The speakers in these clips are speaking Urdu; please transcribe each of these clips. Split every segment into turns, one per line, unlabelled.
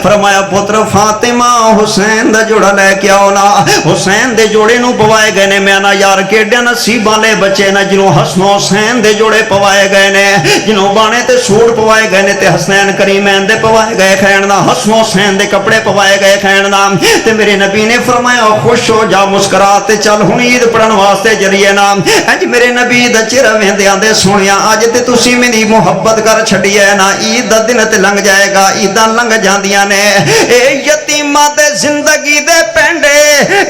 فرمایا پتر فاطمہ حسین دا جوڑا لے کے آؤ نا. حسین دے جوڑے نو پوائے گئے نے. میں نا یار کیڈے نصیب والے بچے نا جنہوں حسن حسین دے جوڑے پوائے گئے نے, جنہوں بانے تے سوٹ پوائے گئے نے تے حسنین کریمین دے پوائے گئے کھین نا, حسن حسین دے کپڑے پوائے گئے کھین نا. تے میرے نبی نے فرمایا خوش ہو جا مسکرا تے چل ہن عید پڑھن واسطے جلیے نا. اج میرے نبی دا چہرہ ویندے آندے سونیا اج تے تسی میری محبت کر چھڈی ہے نا. عید دا دن تے لنگ جائے گا, عیداں لنگ جاندیاں نے. اے یتیماں دے زندگی دے پینڈے,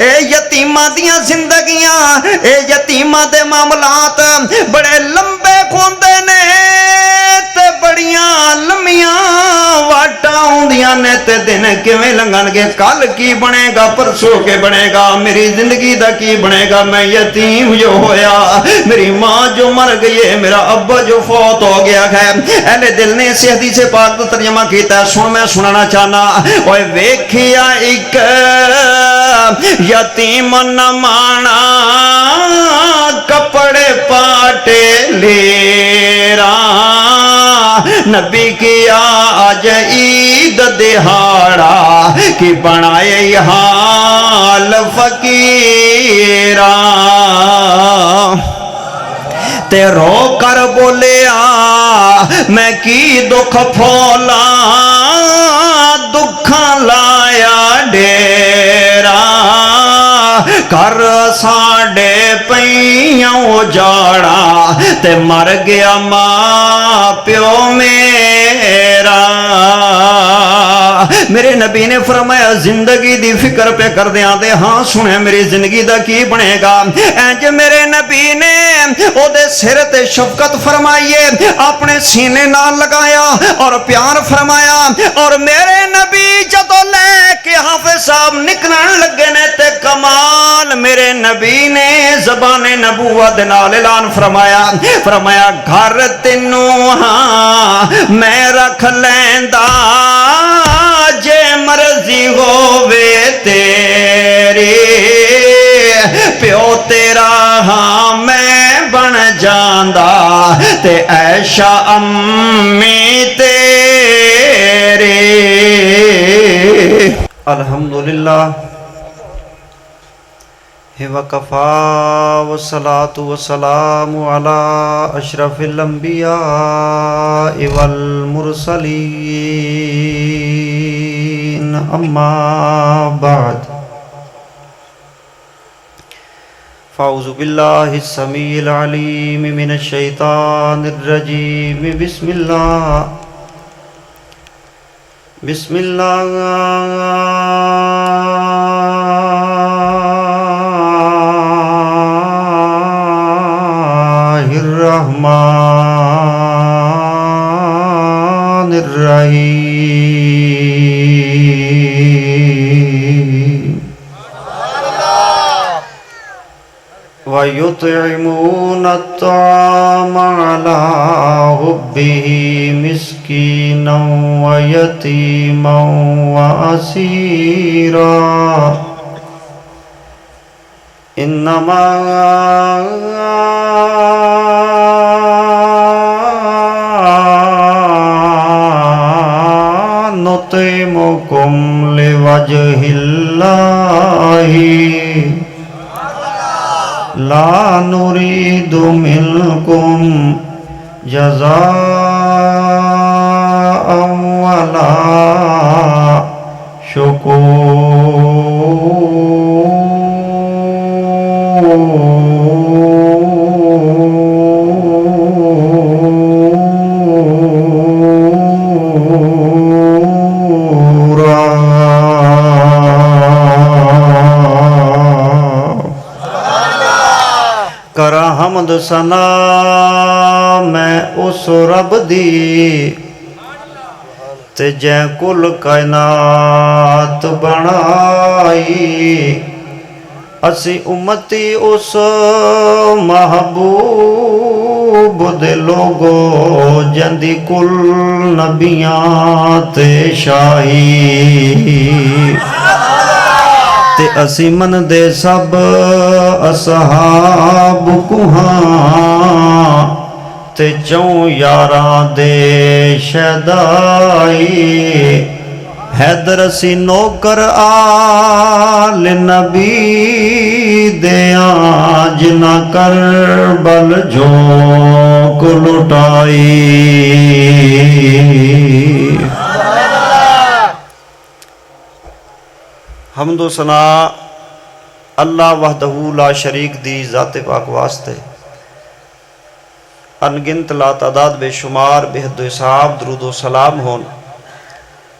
اے یتیماں دیاں زندگیاں, اے یتیماں دے معاملات بڑے لمبے ہوندے نے تے بڑیاں لمیاں واٹاں ہوندیاں نے. تے دن کیویں لنگن گے, کل کی بنے گا, پرسوں کے بنے گا, میری زندگی دا کی بنے گا. میں یتیم جو ہویا, میری ماں جو مر گئی ہے, میرا ابا جو فوت ہو گیا ہے. اہل دل نے اس حدیث پاک کا ترجمہ کیتا ہے, سن میں سنانا چاہنا. اوے ویکھیا ایک یتیم نمانا کپڑے پاٹے لیرا, نبی کیا آج عید دہاڑا کی بنائے حال فقیرا. تے رو کر بولیا میں کی دکھ پھولا, دکھاں لایا ڈیرا, کر ساڈے پیوں جاڑا تے مر گیا ماں پیو میرا. میرے نبی نے فرمایا زندگی دی فکر پہ کر دیاں دے, ہاں سنے میری زندگی دا کی بنے گا. انج میرے نبی نے او دے سر تے شفقت فرمائیے, اپنے سینے نال لگایا اور پیار فرمایا. اور میرے نبی جدو لے کے حافظ صاحب نکلن لگے نے تے کمال میرے نبی نے زبان نبوت نال اعلان فرمایا, فرمایا گھر تینوں ہاں میں رکھ لیندا جے مرضی ہووے تیری, پیو تیرا ہاں میں بن جاندا تے ایشا امی تیری. الحمدللہ وکفا والصلاة والسلام علی اشرف الانبیاء والمرسلین, اما بعد. فاعوذ باللہ السمیع العلیم من الشیطان الرجیم. بسم اللہ الرحمن الرحیم. وَيُطْعِمُونَ الطَّعَامَ عَلَى حُبِّهِ مِسْكِينًا وَيَتِيمًا وَأَسِيرًا. إِنَّمَا نُطْعِمُكُمْ لِوَجْهِ اللَّهِ لا نريد منكم جزاء ولا کرا حمد ثنا میں اس رب دی تے جے کل کائنات بنائی. اسی امتی اس محبوب دے لوگو جندی کل نبیاں تے شاہی. تے اسی من دے سب اصحاب کو ہاں تے چوں یاراں دے شہدائی. حیدر سی نوکر آل نبی دیاں جنہ کربل جو کو لٹائی حمد و ثنا اللہ وحدہ لا شریک دی ذات پاک واسطے انگنت لا تعداد بے شمار بے حد و حساب درود و سلام ہون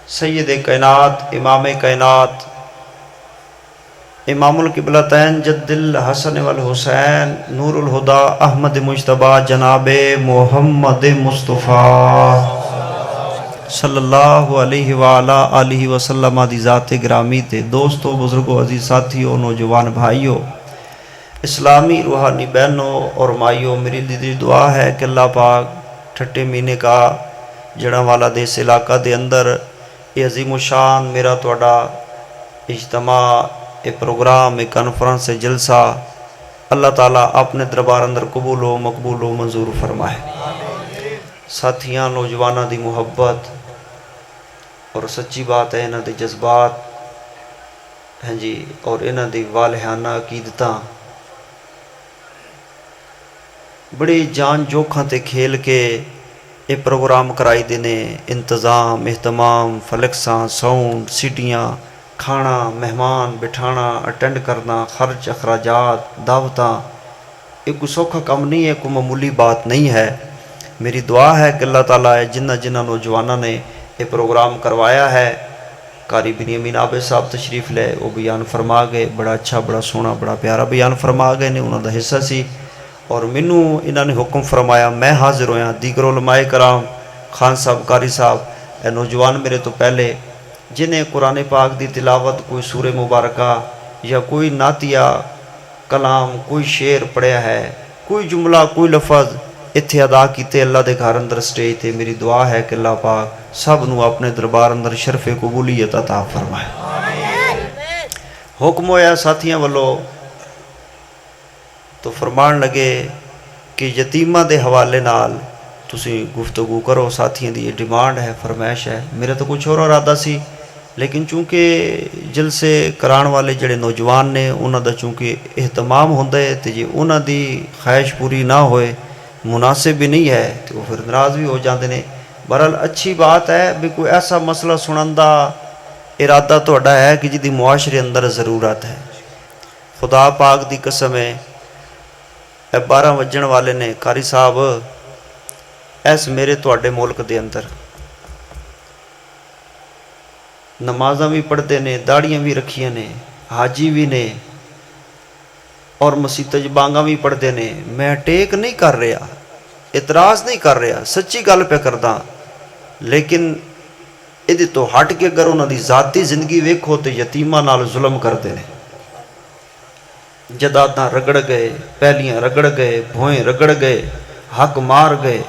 سید کائنات امام کائنات امام القبلتین جد الحسن والحسین نور الہدا احمد مجتبی جناب محمد مصطفیٰ صلی اللہ علیہ وآلہ آلہ وسلم دی ذات گرامی تے دوستو بزرگو عزیز ساتھیوں نوجوان بھائیوں اسلامی روحانی بہنوں اور مائیوں میری دلی دعا ہے کہ اللہ پاک ٹھٹے مہینے کا جڑا والا دیس علاقہ دے اندر یہ عظیم و شان میرا توڑا اجتماع ایک پروگرام ایک کانفرنس جلسہ اللہ تعالیٰ اپنے دربار اندر قبول و مقبول و منظور فرمائے ساتھیاں نوجوانہ دی محبت اور سچی بات ہے انہاں دے جذبات ہیں جی اور انہاں دی والہانہ عقیدتاں بڑی جان جوکھاں تے کھیل کے یہ پروگرام کرائی دینے انتظام اہتمام فلیکساں ساؤنڈ سیٹیاں کھانا مہمان بٹھانا اٹینڈ کرنا خرچ اخراجات دعوتاں یہ کوئی سوکھا کم نہیں ہے کوئی معمولی بات نہیں ہے میری دعا ہے کہ اللہ تعالیٰ جنہ نوجوانوں نے یہ پروگرام کروایا ہے قاری بنیامین عابد صاحب تشریف لے وہ بیان فرما گئے بڑا اچھا بڑا سونا بڑا پیارا بیان فرما گئے نے انہوں دا حصہ سی اور منو انہوں نے حکم فرمایا میں حاضر ہویا دیگر علماء کرام خان صاحب قاری صاحب اے نوجوان میرے تو پہلے جنہیں قرآن پاک دی تلاوت کوئی سورہ مبارکہ یا کوئی نعتیہ کلام کوئی شعر پڑھیا ہے کوئی جملہ کوئی لفظ اتھے ادا کیتے اللہ دے گھر اندر سٹیج تے میری دعا ہے کہ اللہ پاک سب نو اپنے دربار اندر شرف قبولیت عطا فرمائے حکم ہویا ساتھیاں والو تو فرمان لگے کہ یتیمہ دے حوالے نال تسی گفتگو کرو ساتھیاں دی یہ ڈیمانڈ ہے فرمائش ہے میرے تو کچھ اور ارادہ سی لیکن چونکہ جلسے کران والے جڑے نوجوان نے انہاں دا چونکہ اہتمام ہوندے تے جی انہاں دی خواہش پوری نہ ہوئے مناسب بھی نہیں ہے تو وہ پھر ناراض بھی ہو جاندے نے بہرحال اچھی بات ہے بھی کوئی ایسا مسئلہ سنندہ ارادہ توڑا ہے کہ جدی معاشرے اندر ضرورت ہے خدا پاک دی قسم ہے 12 وجن والے نے قاری صاحب ایس میرے توڑے ملک دے اندر نمازاں بھی پڑھتے نے داڑیاں بھی رکھیاں نے حاجی بھی نے اور مسیح بانگاں بھی پڑھتے نے میں ٹیک نہیں کر رہا اعتراض نہیں کر رہا سچی گل پہ کردہ لیکن یہ تو ہٹ کے اگر انہوں دی ذاتی زندگی ویکھو تو یتیمہ نال ظلم کرتے ہیں جداداں رگڑ گئے پہلیاں رگڑ گئے بھوئیں رگڑ گئے حق مار گئے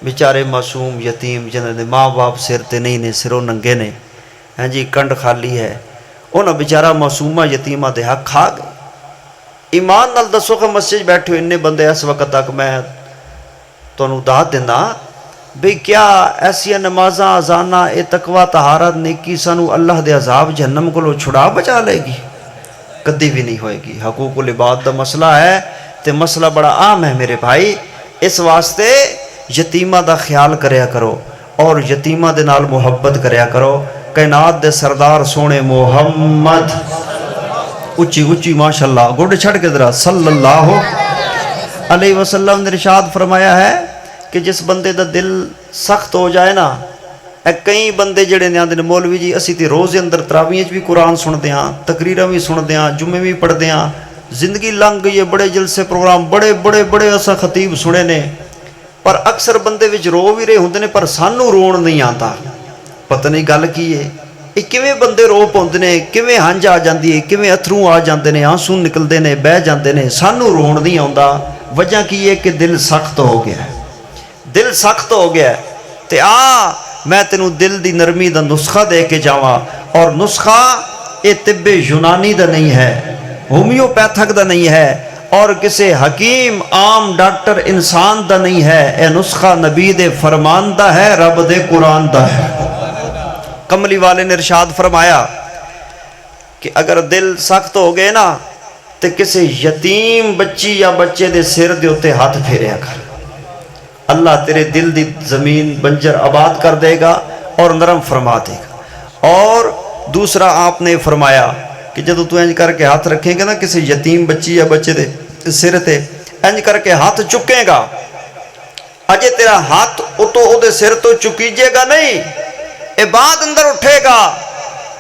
بیچارے معصوم یتیم جنہوں نے ماں باپ سرتے نہیں نے سروں ننگے نے ہاں جی کنڈ خالی ہے انہوں بیچارہ معصومہ یتیمہ دے حق کھا گئے ایمان نال دسو کہ مسجد بیٹھے ہوئے انہیں بندے اس وقت تک میں تو انہوں داد دینا بھئی کیا ایسی نمازاں ازانہ اے تقوی طہارت نیکی سانو اللہ دے عذاب جہنم کو لو چھڑا بچا لے گی کدی بھی نہیں ہوئے گی حقوق العباد دا مسئلہ ہے تے مسئلہ بڑا عام ہے میرے بھائی اس واسطے یتیمہ دا خیال کریا کرو اور یتیمہ دے نال محبت کریا کرو کائنات دے سردار سونے محمد اچھی اچھی ماشاءاللہ گوڑ چھڑ کے ذرا صلی اللہ علیہ وسلم نے ارشاد فرمایا ہے کہ جس بندے دا دل سخت ہو جائے نا کئی بندے جڑے نے آندے نے مولوی جی اسی تے روزے اندر تراویح بھی قرآن سن دیاں تقریراں بھی سن دیاں جمعے بھی پڑھ دیاں زندگی لنگ گئی ہے بڑے جلسے پروگرام بڑے بڑے بڑے اساں خطیب سنے نے پر اکثر بندے وچ رو بھی رہے ہوندے نے پر سانو رون نہیں آتا پتہ نہیں گل کی ہے یہ کیویں بندے رو پوندے نے کیویں ہنج آ جاندی ہے کیویں اتھروں آ جاندے نے آنسو نکلدے نے بہ جاندے نے سانو رون نہیں آوندا وجہ کی ہے کہ دل سخت ہو گیا ہے دل سخت ہو گیا ہے تے میں تینوں دل دی نرمی دا نسخہ دے کے جاواں اور نسخہ یہ طب یونانی دا نہیں ہے ہومیوپیتھک دا نہیں ہے اور کسی حکیم عام ڈاکٹر انسان دا نہیں ہے اے نسخہ نبی دے فرمان دا ہے رب دے قرآن دا ہے کملی والے نے ارشاد فرمایا کہ اگر دل سخت ہو گئے نا تو کسی یتیم بچی یا بچے دے سر دے اتے ہاتھ پھیریا کر، اللہ تیرے دل دی زمین بنجر آباد کر دے گا اور نرم فرما دے گا۔ اور دوسرا آپ نے فرمایا کہ جدو تو انج کر کے ہاتھ رکھیں گے نا کسی یتیم بچی یا بچے دے سر تے، انج کر کے ہاتھ چکے گا، اجے تیرا ہاتھ اتو او دے سر تو چکیجے گا نہیں، اے بعد اندر اٹھے گا،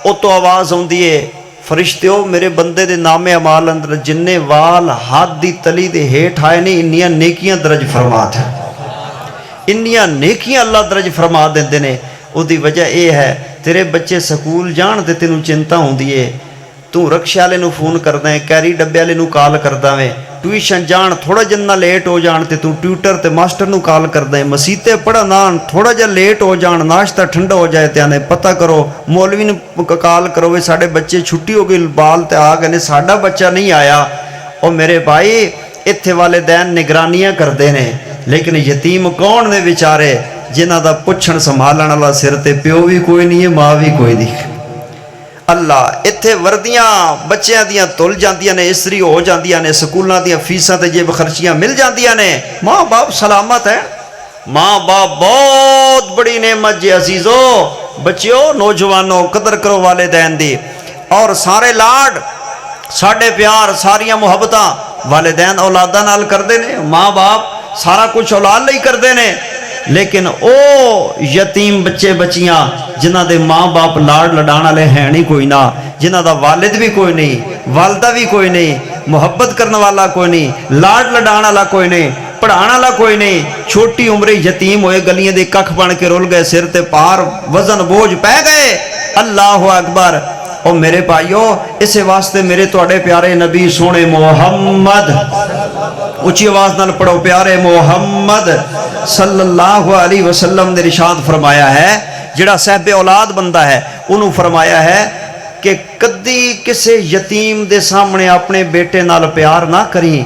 اتو آواز ہوں دیئے فرشتیو میرے بندے دے نام اعمال اندر جننے وال ہاتھ دی تلی دے ہیٹ آئے نہیں انیاں نیکیاں درج فرما دے، انیاں نیکیاں اللہ درج فرما دے دینے۔ او دی وجہ اے ہے تیرے بچے سکول جان دے تینوں چنتا ہوں دیئے، تو رکشے والے نو فون کردا ہے، کیری ڈبے والے نو کال کردا ہے، ٹیوشن جان تھوڑا جنا لیٹ ہو جان تے تو ٹیوٹر تے ماسٹر نو کال کردا ہے، مسیتے پڑھنا تھوڑا جا لیٹ ہو جان ناشتہ ٹھنڈا ہو جائے تے آنے پتہ کرو، مولوی نو کال کرو وے ساڈے بچے چھٹی ہو گئی بال تے آ گئے ساڈا بچہ نہیں آیا۔ او میرے بھائی ایتھے والدین نگرانیاں کردے نے، لیکن یتیم کون نے بیچارے جنہاں دا پچھن سنبھالن والا سر تے پیو بھی کوئی نہیں ہے ماں بھی کوئی نہیں۔ اللہ اتھے وردیاں بچیاں دیاں تل جاندیاں نے، اسری ہو جاندیاں نے، سکولاں دیاں فیساں تے جیب خرچیاں مل جاندیاں نے، ماں باپ سلامت ہے، ماں باپ بہت بڑی نعمت جی عزیزو، بچیو نوجوانوں قدر کرو والدین دی، اور سارے لاڈ ساڑھے پیار ساریاں محبتاں والدین اولادہ نال کردے نے، ماں باپ سارا کچھ اولاد لئی کردے نے، لیکن او یتیم بچے بچیاں جنہ دے ماں باپ لاڑ لڈانا لے ہیں نہیں کوئی نہ، جنہ دا والد بھی کوئی نہیں، والدہ بھی کوئی نہیں، محبت کرنے والا کوئی نہیں، لاڑ لڈانا والا کوئی نہیں، پڑھانا والا کوئی نہیں، چھوٹی عمرے یتیم ہوئے گلیاں دے ککھ بن کے رول گئے، سر تے پار وزن بوجھ پہ گئے۔ اللہ اکبر۔ اور میرے بھائیو اسے واسطے میرے توڑے پیارے نبی سونے محمد، اچھی آواز نال پڑھو، پیارے محمد صلی اللہ علیہ وسلم نے ارشاد فرمایا ہے جڑا صاحب اولاد بندہ ہے انہوں فرمایا ہے کہ کدی کسے یتیم دے سامنے اپنے بیٹے نال پیار نہ کریں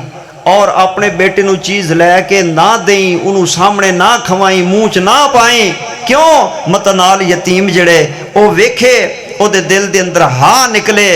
اور اپنے بیٹے نو چیز لے کے نہ دیں، انہوں سامنے نہ کھوائیں، منہ نہ پائیں، کیوں متنال یتیم جڑے او ویکھے او دے دل دے اندر ہاں نکلے،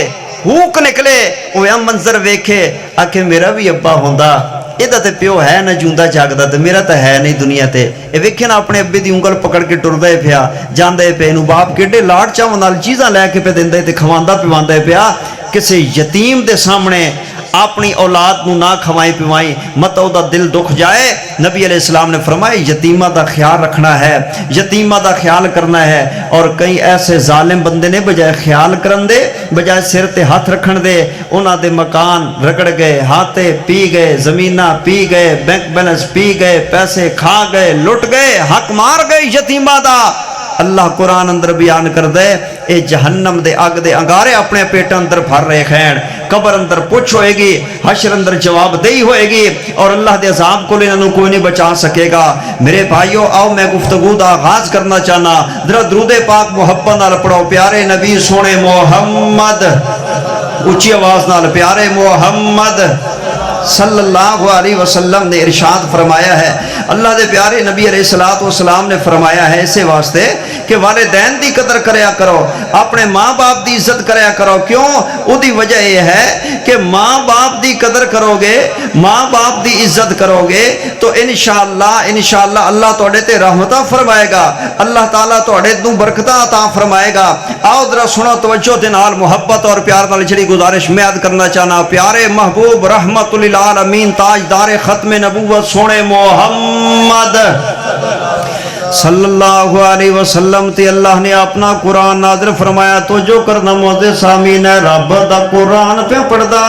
ہوک نکلے، وہ منظر ویکھے آکھے میرا بھی ابا ہوندا، ایدہ تے پیو ہے نہ جوندہ جاگدہ تے میرا تے ہے نہیں دنیا تے، اے ویکھے نا اپنے ابے دی انگل پکڑ کے ٹر دے پیا، جان دے پیا، انہوں باپ کیڑے لاڑ چاہوں نال چیزاں لے کے پہ دن دے تے کھواندہ پیواندہ پیا، کسی یتیم دے سامنے اپنی اولاد نو نہ کھوائیں پیوائیں مت او دا دل دکھ جائے۔ نبی علیہ السلام نے فرمایا یتیمہ دا خیال رکھنا ہے، یتیمہ دا خیال کرنا ہے، اور کئی ایسے ظالم بندے نے بجائے خیال کرن دے بجائے سر تے ہاتھ رکھن دے انہاں دے مکان رگڑ گئے، ہاتھے پی گئے، زمینہ پی گئے، بینک بیلنس پی گئے، پیسے کھا گئے، لٹ گئے، حق مار گئے یتیمہ دا۔ اللہ قرآن اندر بیان کر دے اے جہنم دے آگ دے انگارے اپنے پیٹ اندر بھر رہے خین، قبر اندر پوچھ ہوئے گی، حشر اندر جواب دہی ہوئے گی، اور اللہ دے عذاب کو لینا کوئی نہیں بچا سکے گا۔ میرے بھائیو آؤ میں گفتگو دا آغاز کرنا چاہنا، ذرا درود پاک محبت نال پڑھو، پیارے نبی سونے محمد، اونچی آواز نال پیارے محمد صلی اللہ علیہ وسلم نے ارشاد فرمایا ہے، اللہ دے پیارے نبی علیہ السلام نے فرمایا ہے اسے واسطے کہ والدین دی قدر کریا کرو، اپنے ماں باپ دی عزت کریا کرو، کیوں؟ او دی وجہ یہ ہے کہ ماں باپ دی قدر کرو گے، ماں باپ دی عزت کرو گے تو انشاءاللہ اللہ توڑے تے رحمتہ فرمائے گا، اللہ تعالیٰ توڑے دوں برکتہ عطا فرمائے گا۔ آؤ ذرا سنو توجہ دے نال محبت اور پیار نال جڑی گزارش میں عرض کرنا چاہنا، پیارے محبوب رحمت للعالمین تاجدار ختم نبوت سونے محمد صلی اللہ علیہ وسلم تے اللہ نے اپنا قرآن نازل فرمایا، تو جو کرنا موزے سامین ہے رب دا قرآن پہ پڑھدا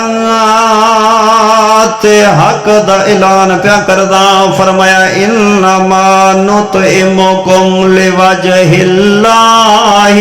تے حق دا اعلان پہ کردا، فرمایا انما نطعمکم لوجہ اللہ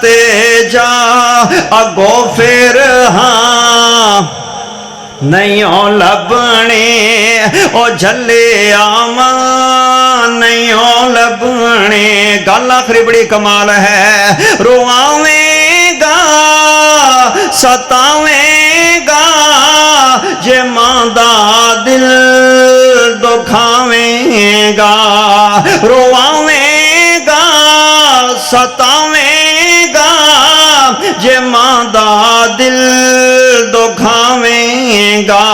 تے جا اگو پھر ہاں نہیں لبنے او جھلے آما نہیں لبنے گل آخری بڑی کمال ہے رواویں گا ستاویں گا جے ماں دا دل دکھاویں گا رواویں گا ستاویں گا جے ماں دا دل دکھاویں گا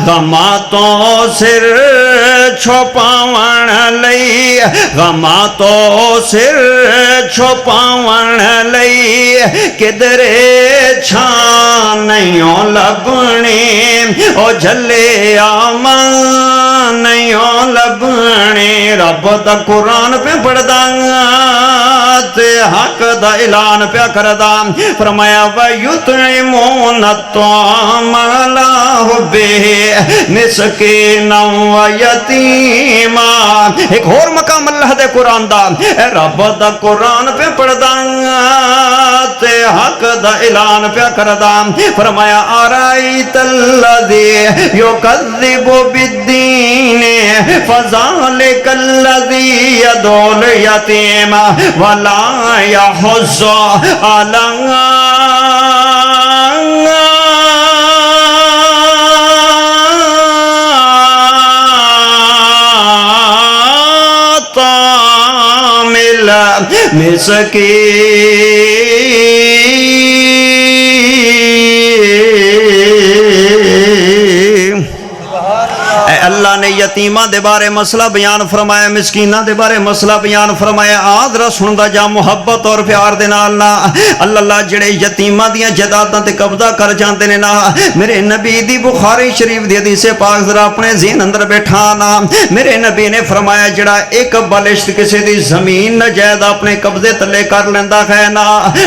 غماں تو سر چھپاون لئی غماں تو سر چھپاون لئی کدرے چھان نہیں لبنی او جھلے آمن نہیں لبنی رب دا قرآن پہ پڑھدا تے حق دا اعلان پہ کردا فرمایا وَيُطْعِمُونَ الطَّعَامَ عَلَىٰ حُبِّهِ مِسْكِينًا وَيَتِيمًا ایک اور مقام اللہ دے قرآن دا اے رب دا قرآن پہ پڑھدا تے حق دا اعلان پہ کردا فرمایا أَرَأَيْتَ الَّذِي يُكَذِّبُ بِالدِّينِ فَذَلِكَ الَّذِي يَدْعُو الْيَتِيمَ وَلَا يَحُضُّ عَلَىٰ طعام المسکین اے اللہ نے یتیمہ دے بارے مسئلہ بیان فرمایا مسکینہ دے بارے مسئلہ بیان فرمایا آدھرا سندا جا محبت اور پیار دے نالنا اللہ جڑے یتیمہ دیاں جداداں تے قبضہ کر جاندے نے نا میرے نبی دی بخاری شریف دی حدیث پاک ذرا اپنے ذہن اندر بیٹھانا میرے نبی نے فرمایا جڑا ایک بلشت کسی دی زمین ناجائز اپنے قبضے تلے کر لیندا ہے نا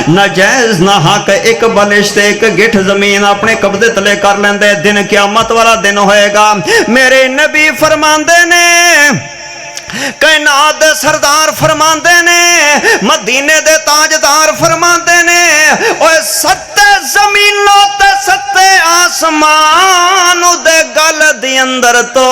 ناجائز نہ حق ایک بلشت ایک گٹھ زمین اپنے قبضے تلے کر لیندے دن قیامت والا دن ہوئے گا میرے نبی فرماندے نے کائنات دے سردار فرماندے نے مدینے دے تاجدار فرماندے نے اوے ستے زمینوں تے ستے آسمان دے گل دی اندر تو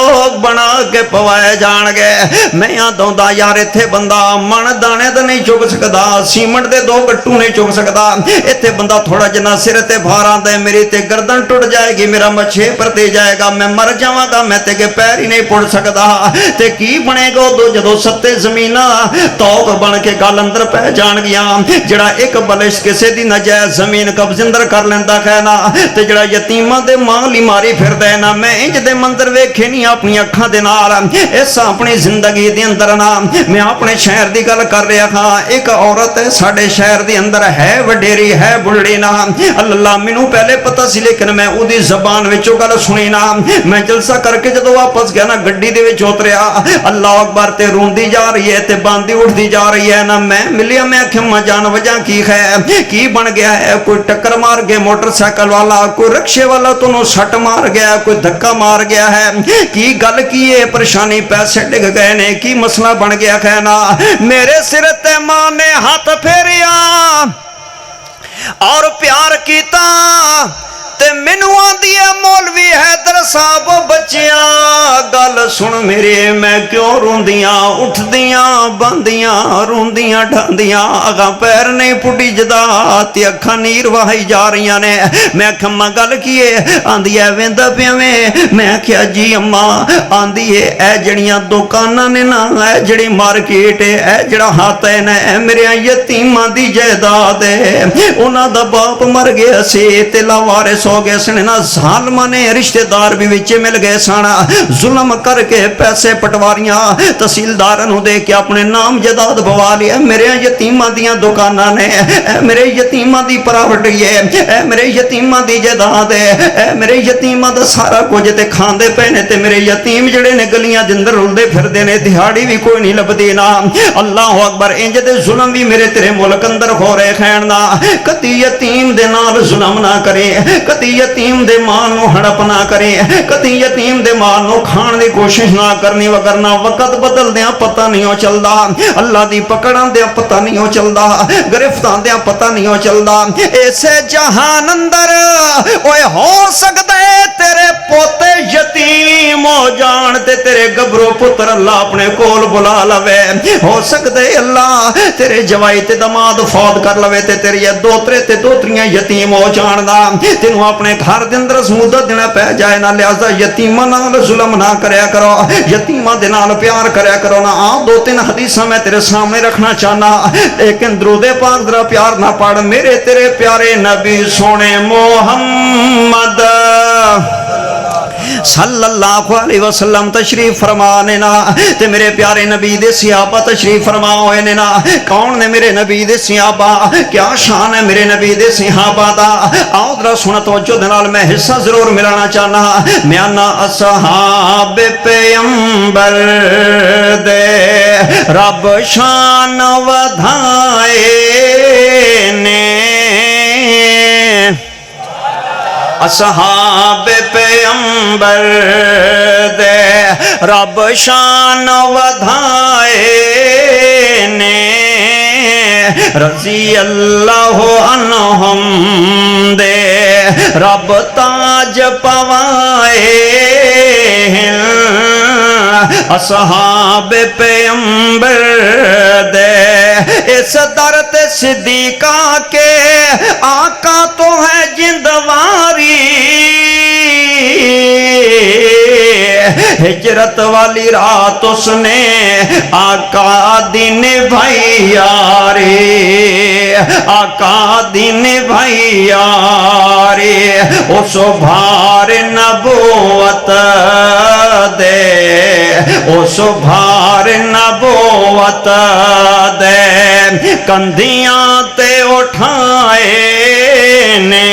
بنا کے پوائے جان گے میں آدھوں دا یار ایتھے بندہ من دانے دا نہیں چک سکدا سیمنٹ دے دو گٹو نہیں چک سکدا ایتھے بندہ تھوڑا جنا سر تے بھاراں دے میری تے گردن ٹوٹ جائے گی میرا مچھے پر تے جائے گا میں مر جاواں گا میں تے کے پیر ہی نہیں پڑ سکدا تے کی بنے گا دو جدو ستے زمینہ توق بن کے گل اندر پہ جان گیا جڑا ایک بلش کسے دی نجائز زمین قبض اندر کر لیندا ہے نا تے جڑا یتیمہ دے مالی ماری پھر دے نا میں انج دے منظر ویکھے نہیں اپنی اکھاں دے نال ایسا اپنی زندگی دے اندر نا میں اپنے شہر دی گل کر رہا ہاں ایک عورت ساڈے شہر دے اندر ہے وڈیری ہے بلڑی نا اللہ مینوں پہلے پتہ سی لیکن میں او دی زبان وچوں گل سنی نا میں جلسہ کر کے جدوں واپس گیا نا گڈی دے وچ اتریا اللہ اکبر تے روندی جا رہی ہے تے باندھی اٹھتی جا رہی ہے نا میں ملیا میں آخیا ماں جان وجہ کی ہے کی بن گیا ہے کوئی ٹکر مار گیا موٹر سائیکل والا کوئی رکشے والا تو سٹ مار گیا کوئی دھکا مار گیا ہے کی گل کی ہے پریشانی پیسے ڈگ گئے نے کی مسئلہ بن گیا ہے نا میرے سر تے ماں نے ہاتھ پھیریا اور پیار کیتا تے مینوں آندی ہے مولوی حیدر صاحب بچیاں گل سن میرے میں کیوں روندیاں اٹھدیاں باندیاں روندیاں ڈھاندیاں اگاں پیر نہیں پٹی جدا تے اکھاں نیر وہائی جا رہیاں نے میں آکھیا اماں گل کیے آندی ہے ویندا پیا میں آکھیا جی اماں آندی ہے اے جڑیاں دکاناں نے نا اے جڑی مارکیٹ اے جڑا ہاتھ ہے نا اے میرے یتیماں دی جائیداد ہے انہاں دا باپ مر گیا سی تے لاوارث ہو گئے سن نا ظالماں نے رشتہ دار بھی وچ مل گئے سن ظلم کر کے پیسے پٹواریاں تحصیلداراں نوں دے کے اپنے نام جائیداد بوا لیا میرے یتیماں دیاں دکاناں نے اے میرے یتیماں دی پراپرٹی ہے اے میرے یتیماں دی جائیداد ہے اے میرے یتیماں دا سارا کچھ تے کھاندے پے نے تے میرے یتیم جڑے نے گلیاں دے اندر رلدے پھردے نے دہاڑی بھی کوئی نہیں لبدی نا اللہ اکبر انج دے ظلم بھی میرے تیرے ملک اندر ہو رہے ہیں نا کتی یتیم دے نال ظلم نہ کرے کدی یتیم دے مال نو ہڑپ نہ کرے کدی یتیم دے مال نو کھان دی کوشش نہ کرنی وگرنہ وقت بدل دیاں پتہ نہیں ہو چلدا اللہ دی پکڑاں دیاں پتہ نہیں ہو چلدا گرفتاں دیاں پتہ نہیں ہو چلدا ایسے جہان اندر اوے ہو سکدا ہے تیرے پوتے یتیم ہو جان تے تیرے گبرو پتر اللہ اپنے کول بلا لوے ہو سکدا ہے اللہ تیرے جوائی تے دماد فوت کر لوے تے تیری دوترے تے دوتریاں یتیم ہو جان دا تینوں اپنے گھر دے اندر سمودت دینا پہ جائے نہ لہذا یتیماں نال ظلم نہ کریا کرو یتیماں دے نال پیار کریا کرو نہ دو تین حدیثاں میں تیرے سامنے رکھنا چاہنا لیکن درود پاک ذرا پیار نہ پڑھ میرے تیرے پیارے نبی سونے محمد صلی اللہ علیہ وسلم تشریف فرمانے نا تے میرے پیارے نبی دے صحابہ تشریف فرما ہوئے نے نا کون نے میرے نبی دے صحابہ کیا شان ہے میرے نبی دے صحابہ دا آؤ ذرا سنا توجہ دے نال میں حصہ ضرور ملانا چاہنا میانا اصحاب پیغمبر دے رب شان ودھائے نے اصحاب پیغمبر دے رب شان ودھائے نے رضی اللہ عنہم دے رب تاج پوائے اصحاب پیغمبر دے اس درد صدیقہ کے آقا تو ہے جندواری ہجرت والی رات اس نے آقا دین بھائی یاری آقا دین بھائی یاری اس بھار نبوت دے اس بھار نبوت دے کندھیاں تے اٹھائے نے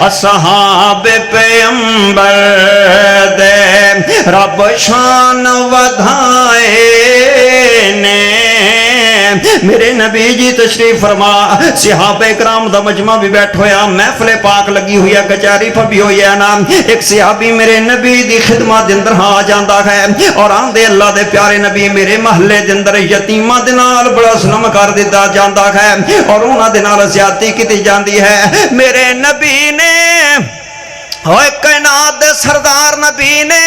اصحاب پیغمبر دے رب شان ودھائے نے میرے نبی جی تشریف فرما صحابہ کرام دا مجمع بھی بیٹھ ہویا محفل پاک لگی ہوئی ہے کچاری پھبی ہوئی ہے نا ایک صحابی میرے نبی دی خدمت دے اندر ہاں جاندا ہے اور آندے اللہ دے پیارے نبی میرے محلے دے اندر یتیماں دے نال بڑا ظلم کر دتا جاندا ہے اور انہاں دے نال زیادتی کیتی جاندی ہے میرے نبی نے ہوئے کائنات دے سردار نبی نے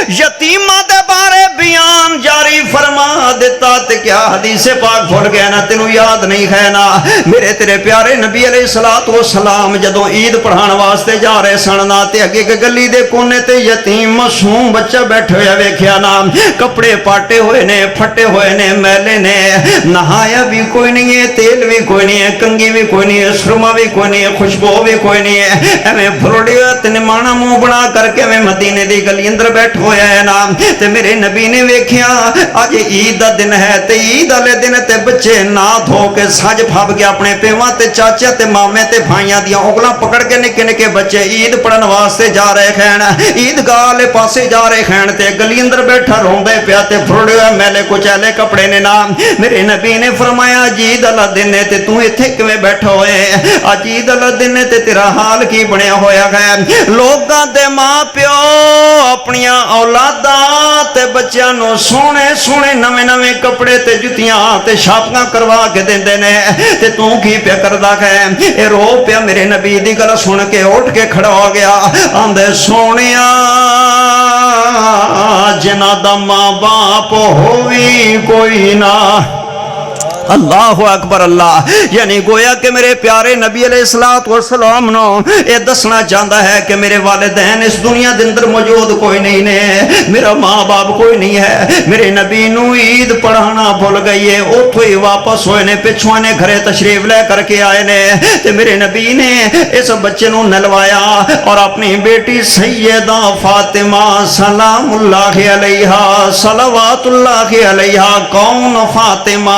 یتیمہ دے بارے بیان جاری فرما دیتا تے کیا حدیث پاک بھول گیا نا تینوں یاد نہیں ہے نا میرے تیرے پیارے نبی علیہ السلام جدوں عید پڑھان واسطے جا رہے سن نا تے اگے گلی دے کونے تے یتیم معصوم بچہ بیٹھے ہوئے ویکھیا نا کپڑے پاٹے ہوئے نے پھٹے ہوئے نے میلے نے نہایا بھی کوئی نہیں ہے تیل بھی کوئی نہیں ہے کنگھی بھی کوئی نہیں ہے سرما بھی کوئی نہیں ہے خوشبو بھی کوئی نہیں ہے ایویں بھروڑیا نمانا منہ بنا کر کے میں مدینے دی گلی اندر بیٹھ ہویا ہے نا تے میرے نبی نے ویکھیا اج عید دا دن ہے تے عید والے دن تے بچے نہ دھو کے سج پھب کے اپنے پیواں تے چاچے تے مامے تے بھائیاں دیاں انگلاں پکڑ کے نکے نکے بچے عید پڑھن واسطے جا رہے ہیں عیدگاہ والے پاسے جا رہے ہیں تے گلی اندر بیٹھا روندے پیا تے پھرڑے میلے کچیلے کپڑے نے نا میرے نبی نے فرمایا عید والا دن ہے تے تو ایتھے کیویں بیٹھا ہوئے اج عید والا دن ہے تے تیرا حال کی بنیا ہویا ہے لوگاں دے ماں پیو اپنیاں اولاداں تے بچیاں نو سونے سونے نویں نویں کپڑے تے جتیاں تے شاپیاں کروا کے دیندے نے تے تو کی پیا کردا ہے اے رو پیا میرے نبی دی گل سن کے اٹھ کے کھڑا ہو گیا آندے سونیا جنہاں دا ماں باپ ہووی کوئی نہ اللہ اکبر اللہ یعنی گویا کہ میرے پیارے نبی علیہ السلام نو یہ دسنا چاہتا ہے کہ میرے والدین اس دنیا دے اندر موجود کوئی نہیں نے میرا ماں باپ کوئی نہیں ہے میرے نبی نو عید پڑھانا بھول گئی ہے اوتھوں ہی واپس ہوئے نے پچھوں نے گھرے تشریف لے کر کے آئے نے تے میرے نبی نے اس بچے نو نلوایا اور اپنی بیٹی سیدہ فاطمہ سلام اللہ علیہا صلوات اللہ علیہا کون فاطمہ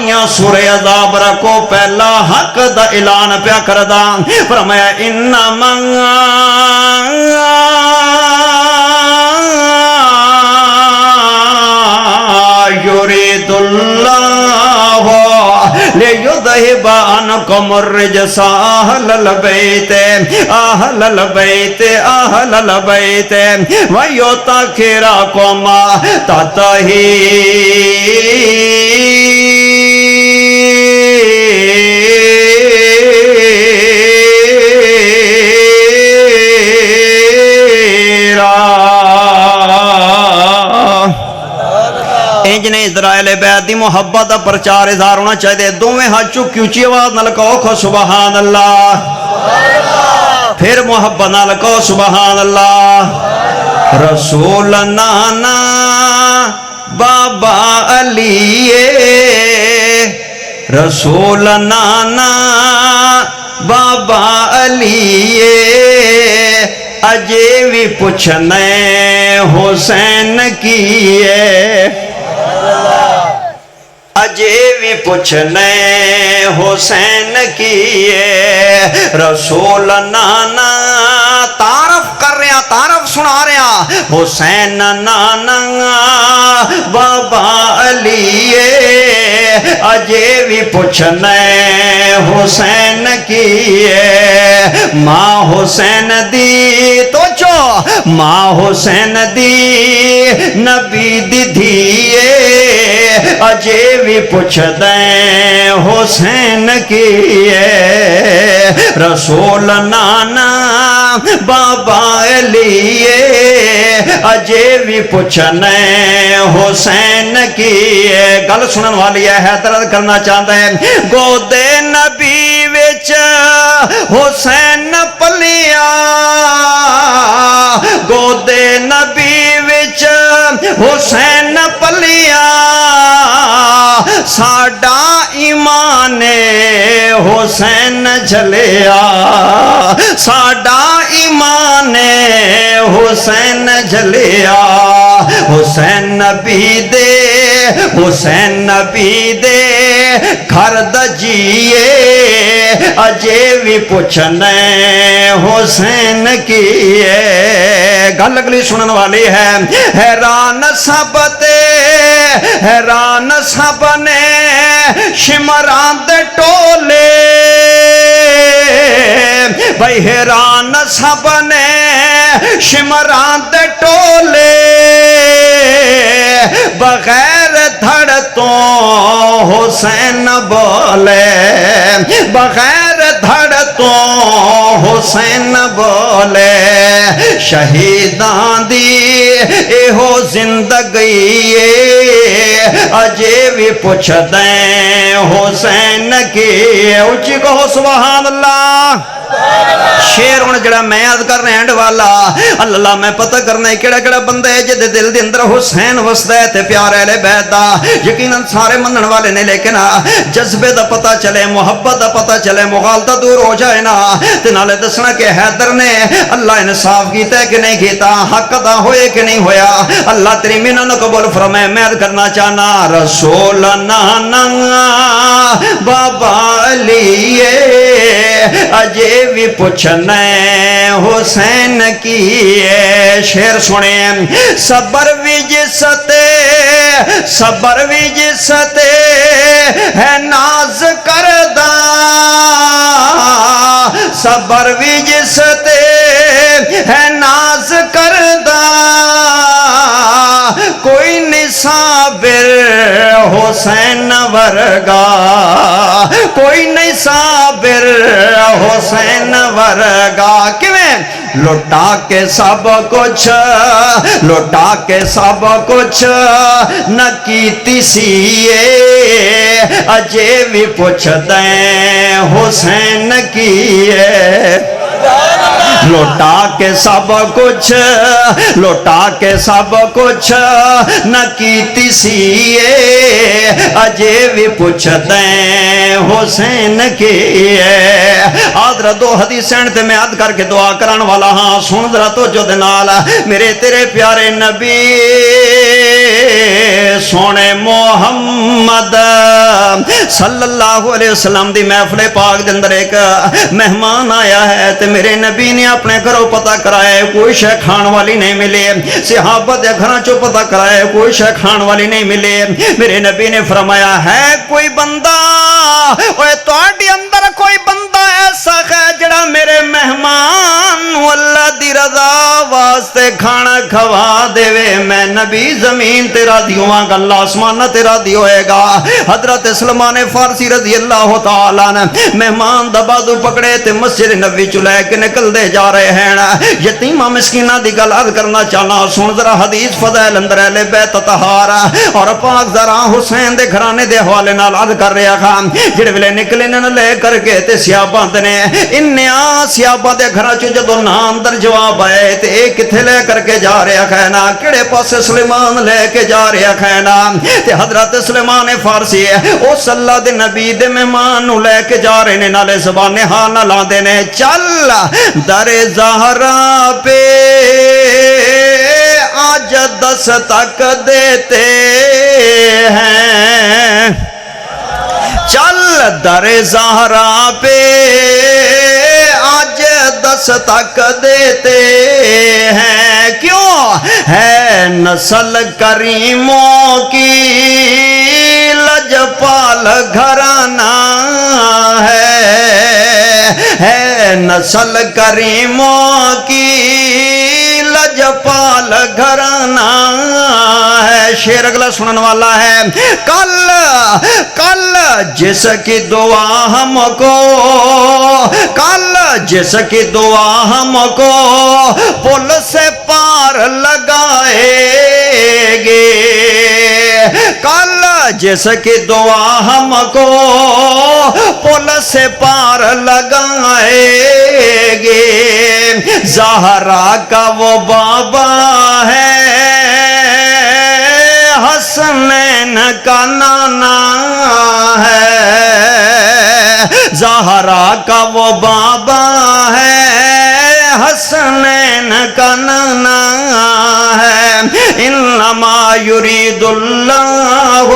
آیاں سورہ عذاب رکھو پہلا حق دا اعلان پیا کردا فرمایا انما یرید اللہ لیذہب عنکم الرجس اہل البیت اہل البیت اہل البیت ویطہرکم انجنے اسرائیل بیت دی محبت دا پرچار اظہار ہونا چاہیے دوویں ہاتھ چکی اونچی آواز نال کہو سبحان اللہ پھر محبت نال کہو سبحان اللہ رسول نانا بابا علی رسول نانا بابا علی اجے بھی پوچھنے حسین کیے اجے بھی پوچھنے حسین کیے رسول نانا تعارف کر رہا تعارف سنا رہا حسین نانا بابا علی اجے بھی پوچھنے حسین کیے ماں حسین دی تو چو ماں حسین دی نبی دی دھیے اجے بھی پوچھ دیں حسین کیے رسول نانا بابا علیے اجے بھی پوچھنے حسین کیے گل سنن والی ہے حیدرت کرنا چاہتا ہے گودے نبی وچ حسین پلیا گودے نبی وچ حسین پلیا ساڈا ایمان حسین جلیا ساڈا ایمان حسین جلیا حسین نبی دے حسین نبی دے گھر دجیے اجے بھی پوچھنے حسین کیے گل اگلی سنن والی ہے حیران سب تے حیران سب نے شمران دے ٹولے بھائی حیران سب نے شمران دے ٹولے بغیر دھڑ تو حسین بولے بغیر دھڑ تو حسین بولے شہیدان دی ایہو زندگی اجے بھی پوچھ دیں حسین کی اچھی کہو سبحان اللہ شیر ہوں جڑا میں یاد کر رہے ہیں والا اللہ میں پتہ کرنا ہے کیڑا کیڑا بندہ ہے جدے دل دے اندر حسین وسدا ہے تے پیار اہل بیت دا یقیناً سارے منن والے نے لیکن جذبے دا پتہ چلے محبت دا پتہ چلے مغالطہ دور ہو جائے نا تے نالے دسنا کہ حیدر نے اللہ انصاف کیتا ہے کہ نہیں کیتا حق ادا ہوئے کہ نہیں ہویا اللہ تیری منن قبول فرمائے میں یاد کرنا چاہنا رسول نانا بابا علی اجے بھی پوچھنے حسین کیے شیر سنیں صبر بھی جس تے ہے ناز کردہ صبر بھی جس تے ہے ناز کردہ کوئی نہیں صابر حسین ورگا کوئی نہیں صابر حسین ورگا کیویں لٹا کے سب کچھ لٹا کے سب کچھ نہ کیتی سیے اجے بھی پوچھ دیں حسین کیے لوٹا کے سب کچھ لوٹا کے سب کچھ نہ کیتی سیے اجے بھی پوچھ دیں حسین کیے آدھرا دو حدیثیں تے میں یاد کر کے دعا کران والا ہاں سن ذرا تو جو دنال میرے تیرے پیارے نبی سونے محمد صلی اللہ علیہ وسلم دی محفل پاک دے اندر ایک مہمان آیا ہے تے میرے نبی نے اپنے گھروں پتہ کرایا کوئی شے کھان والی نہیں ملے صحابہ دے گھراں چوں پتہ کرایا کوئی شے کھان والی نہیں ملے میرے نبی نے فرمایا ہے کوئی بندہ اوے تواڈے اندر کوئی بندہ ایسا ہے جڑا میرے مہمان اللہ دی رضا واسطے کھانا کھوا دے میں نبی زمین تیرا دی ہواں گا اللہ آسمان تیرا دی ہوئے گا حضرت سلمان فارسی رضی اللہ تعالیٰ نے مہمان دا بازو پکڑے تے مسجد نبی چلے کے نکل دے جا رہے ہیں یتیمہ مسکینہ دی گل عرض کرنا چاہنا سن ذرا حدیث فضائل اندر اہل بیت طہارہ اور پاک ذرا حسین دے گھرانے دے حوالے نال عرض کر رہا خان جڑے ویلے نکلے نہ لے کر کے تے سیاباں نے انہاں سیاباں دے گھراں چ جدوں نام در جواب آئے تے اے کتھے لے کر کے جا رہا کھینا کڑے پاسے سلیمان لے کے جا رہا کھینا تے حضرت سلیمان فارسی او صلی اللہ دے نبی دے مہمان نو لے کے جا رہے نے نالے زبان حال نہ لاندے نے چل در زہرا پہ آج دستک دیتے ہیں چل در زہرا پہ آج دستک دیتے ہیں کیوں ہے نسل کریموں کی لجپال گھرانہ ہے نسل کریموں کی لجپال گھرانہ ہے شعر اگلا سنن والا ہے کل جس کی دعا ہم کو کل جس کی دعا ہم کو پل سے پار لگائے گے کل جس کی دعا ہم کو پل سے پار لگائے گے زہرا کا وہ بابا ہے حسنین کا نانا ہے زہرا کا وہ بابا ہے حسنین کا نانا ہے انما یرید اللہ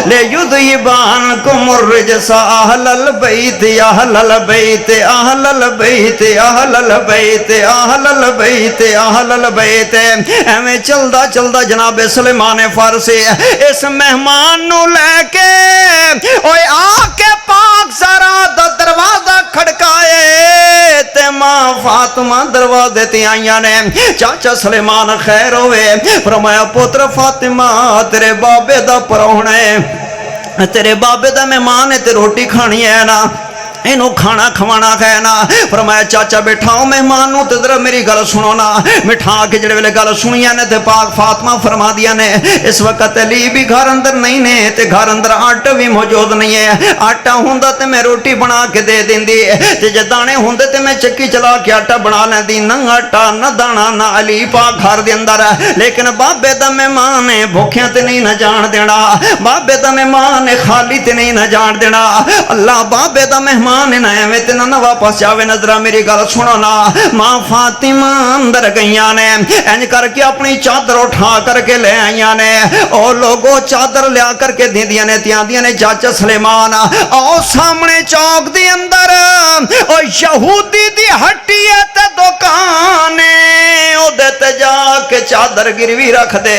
لیذہب عنکم الرجس اہل البیت اہل البیت اہل البیت اہل البیت اہل البیت اہل البیت ایویں چلدا چلدا جناب سلیمان فارسی اس مہمان نو لے کے اوے آ کے پاک ذرا دا دروازہ کھڑکائے تے ماں فاطمہ دروازے تے آئیاں نے چاچا سلیمان خیر ہوئے فرمایا پتر فاطمہ تیرے بابے دا پروہنے تیرے بابے دا مہمان ہے تے روٹی کھانی ہے نا اینو کھانا کھوانا کہنا فرمایا چاچا بیٹھاؤ مہمان نو تے ذرا میری گل سنو نا مٹھا کے جڑے ویلے گل سنیاں نے تے پاک فاطمہ فرما دیا نے اس وقت علی بھی گھر اندر نہیں نے تے گھر اندر آٹا بھی موجود نہیں ہے آٹا ہوندا تے میں روٹی بنا کے دے دیندی تے جے دانے ہوندے تے میں چکی چلا کے آٹا بنا لیندی نہ آٹا نہ دانا نہ علی پاک گھر دے اندر لیکن بابے دا مہمان ہے بھوکیاں تے نہیں نہ جان دینا بابے دا مہمان ہے خالی تے نہیں نہ جان دینا اللہ بابے دا مہمان میں تینا نہ واپس جاوے نظرہ میری گل سنو نا ماں فاطمہ اندر گئیاں نے انج کر کے اپنی چادر اٹھا کر کے لے آئیاں نے اور لوگوں چادر لیا کر کے دیں دیاں نے تیاں دیاں نے چاچا سلیمان اور سامنے چوک دی اندر اور یہودی دی ہٹی ہے تے دکانے او دیتے جا کے چادر گروی رکھ دے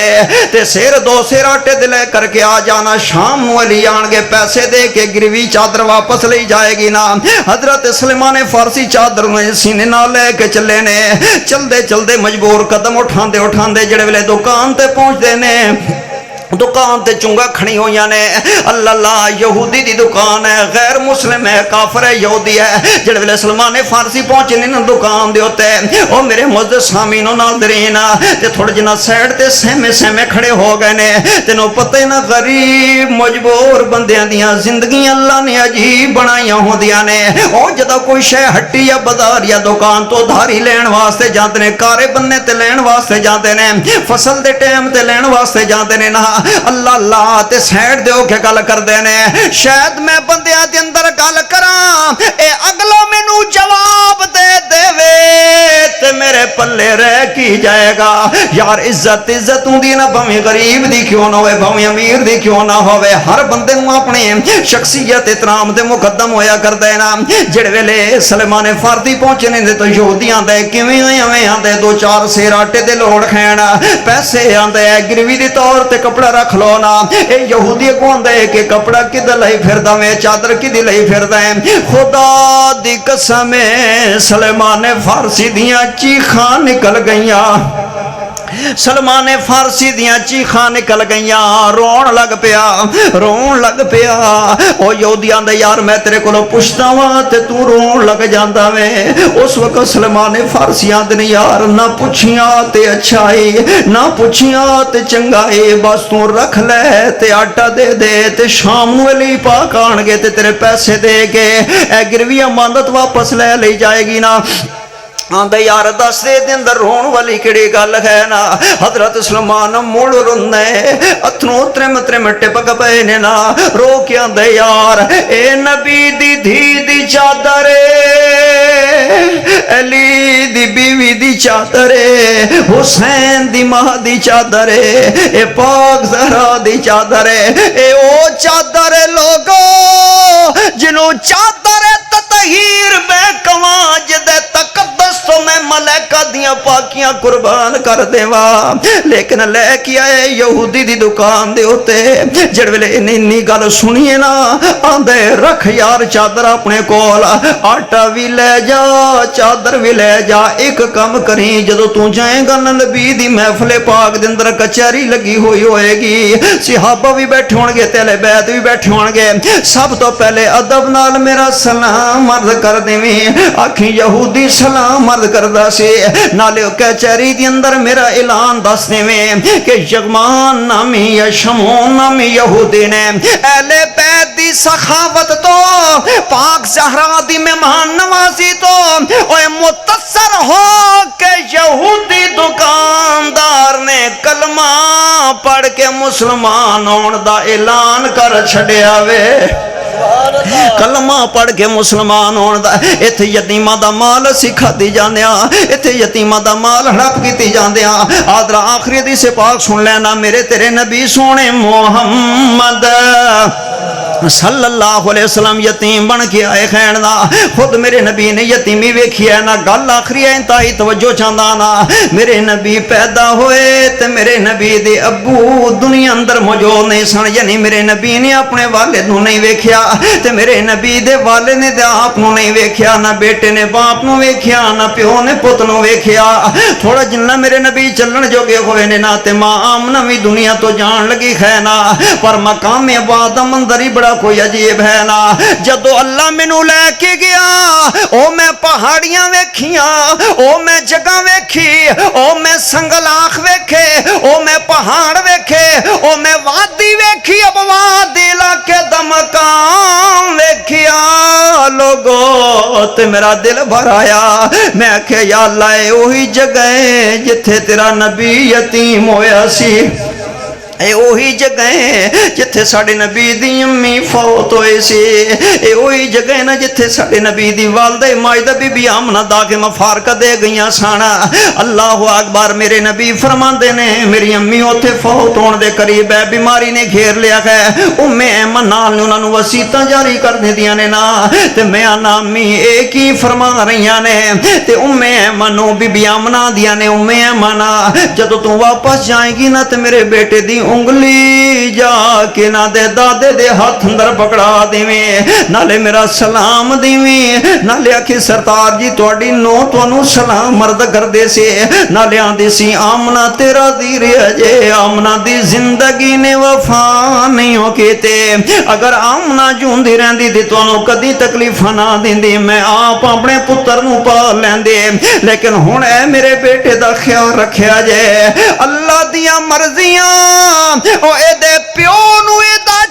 تے سیر دو سیر آٹے دلے کر کے آ جانا شام والی آنگے پیسے دے کے گروی چادر واپس لے جائے گی نا حضرت سلیمان فارسی چادر سینے نہ لے کے چلے نے چل دے مجبور قدم اٹھان دے جڑے ویلے دکان تے پہنچ دے نے دکان تے چونگا کھڑی ہویاں نے اللہ اللہ یہودی دی دکان ہے غیر مسلم ہے کافر ہے یہودی ہے جڑے ویلے سلمان فارسی پہنچے نے دکان دے ہوتے او میرے معزز سامعین و ناظرین تے تھوڑے جنا سائیڈ تے سہمے کھڑے ہو گئے نے تینوں پتہ نہ غریب مجبور بندیاں دیاں زندگی اللہ نے عجیب بنائیاں ہوندیاں نے او جدا کوئی شے ہٹی یا بازار یا دکان تو دھاری لین واسطے جاندے نے کارے بننے تے لین واسطے جاندے نے فصل دے ٹائم تے لین واسطے جاندے نے نا اللہ اللہ تے سیڈ دیو کے گل کر دینے شاید میں بندیاں دے اندر گل کراں اے اگلا مینوں جواب دے دے وے تے میرے پلے رہ کی لئی جائے گا. یار عزت عزت ہوندی نا بھویں غریب دی کیوں نہ ہوئے بھویں امیر دی کیوں نہ ہوئے ہر بندے نوں اپنے شخصیت احترام تے مقدم ہویا کردا ہے نا. جڑے ویلے سلیمان فارسی پہنچے نے تے یہودیاں دے کیویں ایویں آندے دو چار سیر آٹے دے لوڑ کھین پیسے آندے گروی دی طور تے کپڑا رکھ لو نا. اے یہودی کو آندے کہ کپڑا کدے لئی پھردا میں چادر کدی لئی پھردا ہے. خدا دی قسم سلیمان فارسی دیاں چیخاں نکل گئیاں سلمان فارسی دیاں چیخاں نکل گئیاں رون لگ پیا او یہودیاں دے یار میں تیرے کولوں پوچھدا واں تے تو رون لگ جاندا ویں. اس وقت سلمان فارسیاں دے یار نہ پوچھیاں تے اچھا ہے نہ پوچھیاں تے چنگا ہے بس تو رکھ لے تے آٹا دے دے تے شام نوں علی پاک آن گے تے تیرے پیسے دے کے اے گروی امانت واپس لے جائے گی نا. آندے یار دس دے اندر رون والی کڑی گل ہے نا. حضرت سلمان مڑ روندے اتھنوں ترم ترم ٹپک پئے نے نا. رو کے آندے یار اے نبی دی دھی دی چادر علی دی بیوی دی چادر حسین دی ماں دی چادر اے پاک زہرا دی چادر اے او چادر لوگو جنوں چادر تطہیر بے کواں جدے تقدس تو میں ملائکہ دیاں پاکیاں قربان کر دیواں. لیکن لے کے آئے یہودی دی دکان دے ہوتے جڑ ویلے انی گل سنیے نا آندے رکھ یار چادر اپنے کول آٹا بھی لے جا چادر بھی لے جا. ایک کم کریں جدو تو جائیں گا نبی دی محفل پاک دے اندر کچہری لگی ہوئی ہوئے گی صحابہ بھی بیٹھے ہون گے اہل بیت بھی بیٹھے ہون گے. سب تو پہلے ادب نال میرا سلام عرض کر دیویں. آکھیں یہودی سلام عرض کردا سی نالے کچہری دی اندر میرا اعلان دس دیویں کہ یغمان نامی یا شمون نامی یہودی نے اہل بیت دی سخاوت تو پاک زہرا دی مہمان نوازی تو اوے متصر ہو کہ یہودی دکاندار نے کلمہ پڑھ کے مسلمان ہون دا اعلان کر چھڈیا وے. کلمہ پڑھ کے مسلمان ہون دا. ایتھے یتیماں دا مال سکھاتی جاندیاں ایتھے یتیماں دا مال ہڑپ کیتی جاندیاں. آدرا آخری حدیث پاک سن لینا میرے تیرے نبی سونے محمد صلی اللہ علیہ وسلم یتیم بن کے آئے خین دا. خود میرے نبی نے یتیمی ویکھی ہے نا. گل آخری ہے انتہائی توجہ چاہتا نا. میرے نبی پیدا ہوئے تے میرے نبی دے ابو دنیا اندر موجود نہیں سن. یعنی میرے نبی نے اپنے والد نو نہیں ویکھیا تے میرے نبی دے والد نے دے آپ نو نہیں ویکھیا. نہ بیٹے نے باپ نو ویکھیا نہ پیو نے پت نو ویکھیا. تھوڑا جنہ میرے نبی چلن جوگے ہوئے نے نا تے ماں آمنہ بھی دنیا تو جان لگی خینا. پر مقام آدم اندر ہی بڑا کوئی عجیب ہے نا. جدو اللہ مینوں لے کے گیا او میں پہاڑیاں ویکھیاں او میں جگہ ویکھی او میں سنگلاخ ویکھے او میں پہاڑ ویکھے او میں وادی ویکھی اب وادی علاقے دا مقام ویکھیا. لوگو تے میرا دل بھر آیا. میں کہ یا اللہ اے وہی جگہ ہے جتھے تیرا نبی یتیم ہویا سی. اے وہی جگہ ہے جتھے ساڑے نبی دی امی فوت ہوئے سی. اے وہی جگہ نا جتھے ساڑے نبی دی والدہ ماجدہ بی بی آمنہ داغ مفارقہ دے گئیاں سانا. اللہ اکبر. میرے نبی فرماندے نے میری امی ہوتے فوت ہون دے قریب ہے بیماری نے گھیر لیا ہے. ایمن نال نے انہاں نوں وصیتاں جاری کر دیاں نے نا تے میں آنا امی ایک ہی فرما رہیاں نے تے ایمن نوں بی بی آمنہ دیاں نے ایمن جدو تو واپس جائیں گی نا تے میرے بیٹے دی انگلی جا کے نہ دے دادے دے ہاتھ اندر پکڑا دیویں نالے میرا سلام دیویں نالے آکھی سرطار جی توڑی نو تو انو سلام مرد کر دے سے نالے آندی سی آمنہ تیرا دیر اجے آمنہ دی زندگی نے وفا نہیں ہو کیتے. اگر آمنہ جون دی رہن دی تو انو کدی تکلیف نہ دین دی میں آپ اپنے پتر نو پال لین دے. لیکن ہون اے میرے بیٹے دا خیال رکھیا جائے. اللہ دیا مرضیاں او اے دے پیو نو اے دا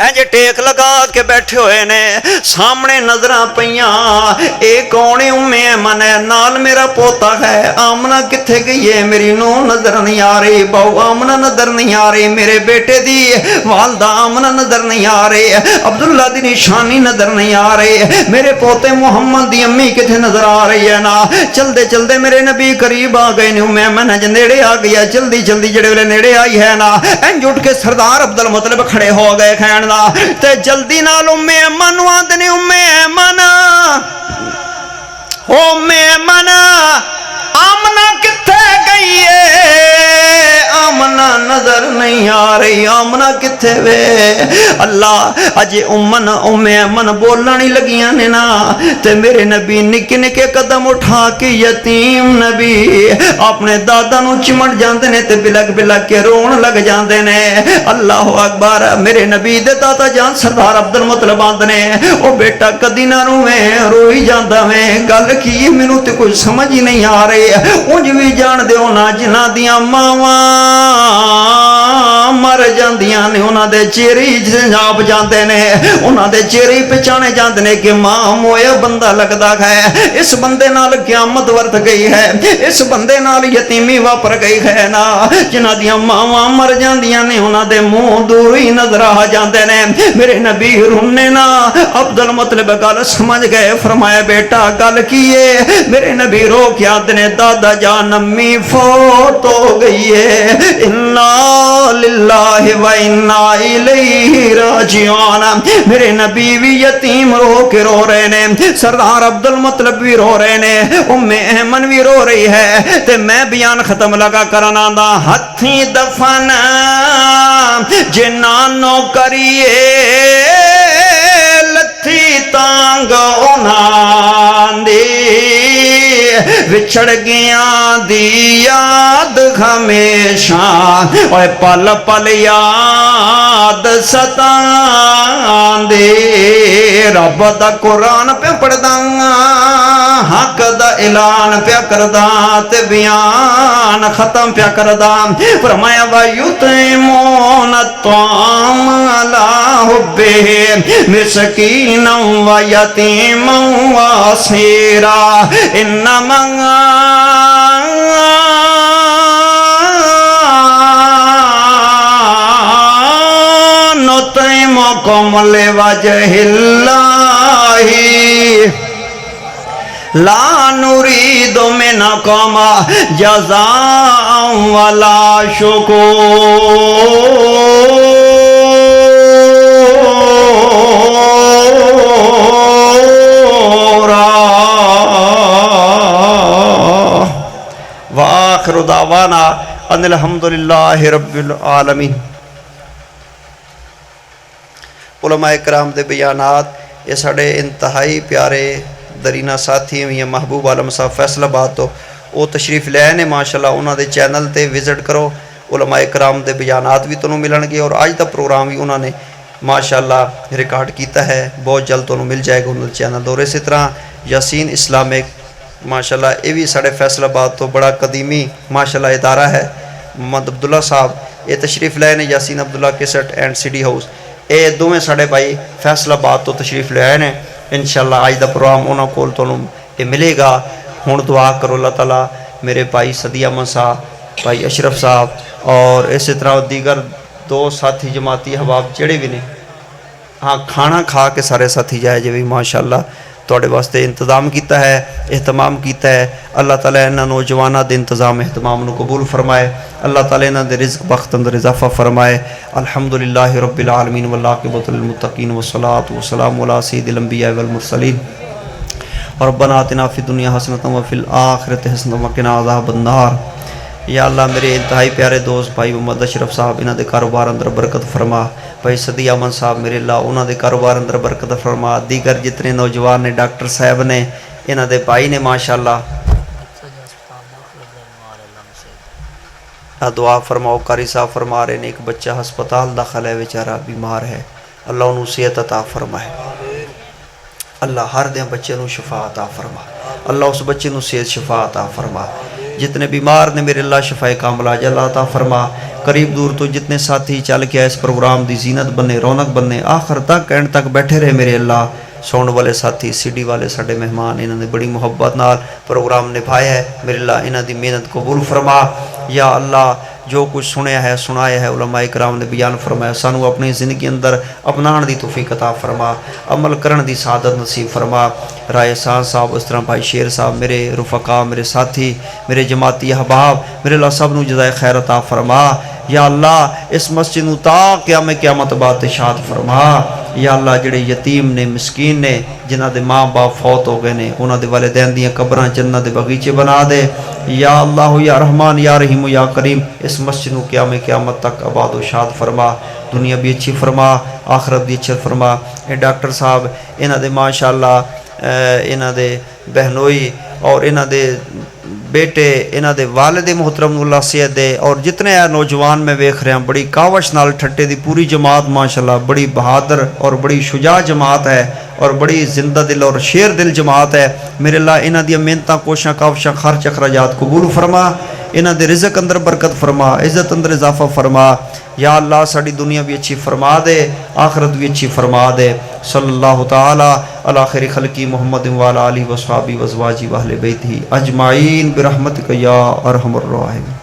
ਇੰਜ ਟੇਕ ਲਗਾ ਕੇ ਬੈਠੇ ਹੋਏ ਨੇ, ਸਾਹਮਣੇ ਨਜ਼ਰਾਂ ਪਈਆਂ, ਇਹ ਕੌਣ ਹੈ? ਉਮੇ ਐਮਨ ਹੈ, ਨਾਲ ਮੇਰਾ ਪੋਤਾ ਹੈ। ਆਮਨਾ ਕਿੱਥੇ ਗਈ ਹੈ? ਮੇਰੀ ਨੂੰਹ ਨਜ਼ਰ ਨਹੀਂ ਆ ਰਹੀ, ਬਹੁ ਆਮਨਾ ਨਜ਼ਰ ਨਹੀਂ ਆ ਰਹੀ, ਮੇਰੇ ਬੇਟੇ ਦੀ ਵਾਲਦਾ ਆਮਨਾ ਨਜ਼ਰ ਨਹੀਂ ਆ ਰਹੀ, ਅਬਦੁੱਲਾ ਦੀ ਨਿਸ਼ਾਨੀ ਨਜ਼ਰ ਨਹੀਂ ਆ ਰਹੀ, ਮੇਰੇ ਪੋਤੇ ਮੁਹੰਮਦ ਦੀ ਅੰਮੀ ਕਿੱਥੇ ਨਜ਼ਰ ਆ ਰਹੀ ਹੈ ਨਾ। ਚਲਦੇ ਚਲਦੇ ਮੇਰੇ ਨਬੀ ਕਰੀਬ ਆ ਗਏ ਨੇ, ਉਮੇ ਐਮਨ ਜ ਨੇੜੇ ਆ ਗਈ ਹੈ। ਜਲਦੀ ਜਲਦੀ ਜਿਹੜੇ ਵੇਲੇ ਨੇੜੇ ਆਈ ਹੈ ਨਾ, ਇੰਜ ਉੱਠ ਕੇ ਸਰਦਾਰ ਅਬਦੁਲ ਮੁਤਲਬ ਖੜੇ ਹੋ ਗਏ ਖੈਣ تے جلدی نال امی ایمن نو آندے امی ایمن امی ایمن آمنہ کتھے گئی ہے؟ آمنہ نظر نہیں آ رہی، آمنہ کتھے وے؟ اللہ اجے امن ایمن بولنا نہیں لگیاں نے نا، تے میرے نبی نکے نکے قدم اٹھا کے یتیم نبی اپنے دادا نو چمٹ جاندے نے تے بلک بلک کے رون لگ جاندے نے۔ اللہ اکبر، میرے نبی دے دادا جان سردار عبدالمطلب آندے نے، او بیٹا کدی نہ رویں، روئی جاندا میں، گل کی مینوں تے کوئی سمجھ ہی نہیں آ رہی، انج وی جان دیو نا جنہاں دیاں ماواں مر جاندیاں نے، انہاں دے چہرے جناب جاندے نے، انہاں دے چہرے پہچانے جاندے نے کہ ماں مویا بندہ لگدا ہے، اس بندے نال قیامت ورت گئی ہے، اس بندے نال یتیمی واپر گئی ہے نا۔ جنہاں دیاں ماواں مر جاندیاں نے، انہاں دے منہ دور ہی نظر آ جاندے نے۔ میرے نبی رونے نا، عبدالمطلب گل سمجھ گئے، فرمایا بیٹا گل کی ہے؟ میرے نبی رو کے آندے نے دادا جان امی فوت ہو گئی ہے، انا للہ و انا الیہ راجعون۔ میرے نبی بھی یتیم رو کے رو رہے نے، سردار عبدالمطلب بھی رو رہے نے، ام ایمن بھی رو رہی ہے، تے میں بیان ختم لگا کرنا دا ہتھی دفن جنانو کریے لتھی تانگ انہاں دی وچھڑ گیا دی یاد ہمیشہ، اوے پل پل یاد ستان دے، رب دا قرآن پہ پڑھدا حق دا اعلان پیا کردا تے بیان ختم پیا کردا۔ فرمایا وَيُطْعِمُونَ الطَّعَامَ عَلَىٰ حُبِّهِ مِسْكِينًا وَيَتِيمًا وَأَسِيرًا إِنَّمَا نُطْعِمُكُمْ لِوَجْهِ اللَّهِ لا نريد منكم جزاء ولا شكورا وآخر دعوانا ان الحمد لله رب العالمين۔ علماء کرام دے بیانات یہ ساڑے انتہائی پیارے درینہ ساتھی ہوئی ہیں محبوب عالم صاحب فیصل آباد تو وہ تشریف لے نے ماشاءاللہ، انہوں دے چینل تے وزٹ کرو، علماء کرام دے بیانات بھی تنوں ملن گے، اور آج دا پروگرام بھی انہوں نے ماشاءاللہ ریکارڈ کیتا ہے، بہت جلد تنوں مل جائے گا انہوں دے چینل۔ اور اسی طرح یاسین اسلامک ماشاءاللہ یہ بھی ساڑے فیصل آباد تو بڑا قدیمی ماشاءاللہ ادارہ ہے، محمد عبداللہ صاحب یہ تشریف لے نے، Yasin Abdullah cassette and C D house, یہ دوویں ساڑے بھائی فیصل آباد تو تشریف لے آئے نے۔ انشاءاللہ آج دا پروگرام انہوں کو یہ ملے گا۔ ہون دعا کرو اللہ تعالیٰ میرے بھائی صدیق احمد صاحب، بھائی اشرف صاحب اور اسی طرح دیگر دو ساتھی جماعتی احباب جڑے بھی نے، ہاں کھانا کھا کے سارے ساتھی جائے جو بھی ماشاءاللہ توڑے واسطے انتظام کیتا ہے، اہتمام کیتا ہے۔ اللہ تعالیٰ انہاں نوجوانہ دے انتظام اہتمام نو قبول فرمائے، اللہ تعالیٰ انہاں دے رزق بخت اندر اضافہ فرمائے۔ الحمدللہ رب العالمین والعاقبۃ للمتقین والصلاۃ والسلام علی سید الانبیاء والمرسلین۔ ربنا آتنا فی الدنیا حسنۃ وفی الآخرۃ حسنۃ وقنا عذاب النار۔ یا اللہ میرے انتہائی پیارے دوست بھائی محمد اشرف صاحب انہاں دے کاروبار اندر برکت فرما، بھائی صدیق احمد صاحب میرے اللہ انہاں دے کاروبار اندر برکت فرما، دیگر جتنے نوجوان نے ڈاکٹر صاحب نے انہاں دے بھائی نے ماشاءاللہ دعا فرماؤ۔ قاری صاحب فرما رہے ہیں ایک بچہ ہسپتال داخل ہے بیچارہ بیمار ہے، اللہ انہوں صحت عطا فرمائے، اللہ ہر دن بچے نو شفا عطا فرما، اللہ اس بچے نو صحت شفا عطا فرما۔ جتنے بیمار نے میرے اللہ شفائے کاملہ اللہ عطا فرما، قریب دور تو جتنے ساتھی چل کے اس پروگرام دی زینت بنے، رونق بنے، آخر تک اینڈ تک بیٹھے رہے میرے اللہ۔ سون والے ساتھی، سی ڈی والے ساڈے مہمان، انہوں نے بڑی محبت نال پروگرام نبھایا ہے، میرے اللہ انہاں دی محنت قبول فرما۔ یا اللہ جو کچھ سنیا ہے سنایا ہے علماء کرام نے بیان فرمایا، سانو اپنی زندگی اندر اپنان دی توفیق عطا فرما، عمل کرن دی سعادت نصیب فرما۔ رائے احسان صاحب، اس طرح بھائی شیر صاحب، میرے رفقا، میرے ساتھی، میرے جماعتی احباب، میرے اللہ سب نو جزائے خیر عطا فرما۔ یا اللہ اس مسجد نو تا قیامت بعد شاد فرما۔ یا اللہ جڑے یتیم نے، مسکین نے، جنہ دے ماں باپ فوت ہو گئے نے، انہاں دے والدین دیاں قبراں جنت دے بغیچے بنا دے۔ یا اللہ یا رحمان یا رحیم یا کریم، اس مسجد نو قیامت تک آباد و شاد فرما، دنیا بھی اچھی فرما، آخرت بھی اچھی فرما۔ اے ڈاکٹر صاحب، انہاں دے ماشاءاللہ انہاں دے بہنوئی اور انہاں دے بیٹے، انہاں دے والد محترم اللہ صحت دے، اور جتنے نوجوان میں ویکھ رہا ہوں، بڑی کاوش نال ٹھٹے دی پوری جماعت ماشاءاللہ بڑی بہادر اور بڑی شجاع جماعت ہے، اور بڑی زندہ دل اور شیر دل جماعت ہے۔ میرے اللہ انہاں دی محنتاں، کوششاں، کاوشاں، خرچ اخراجات قبول فرما، انہاں دے رزق اندر برکت فرما، عزت اندر اضافہ فرما۔ یا اللہ ساری دنیا بھی اچھی فرما دے، آخرت بھی اچھی فرما دے۔ صلی اللہ تعالی علی خیر خلقی محمد وعلی آلہ وصحبہ وازواجہ واہل بیتہ اجمعین برحمتک یا ارحم الراحمین۔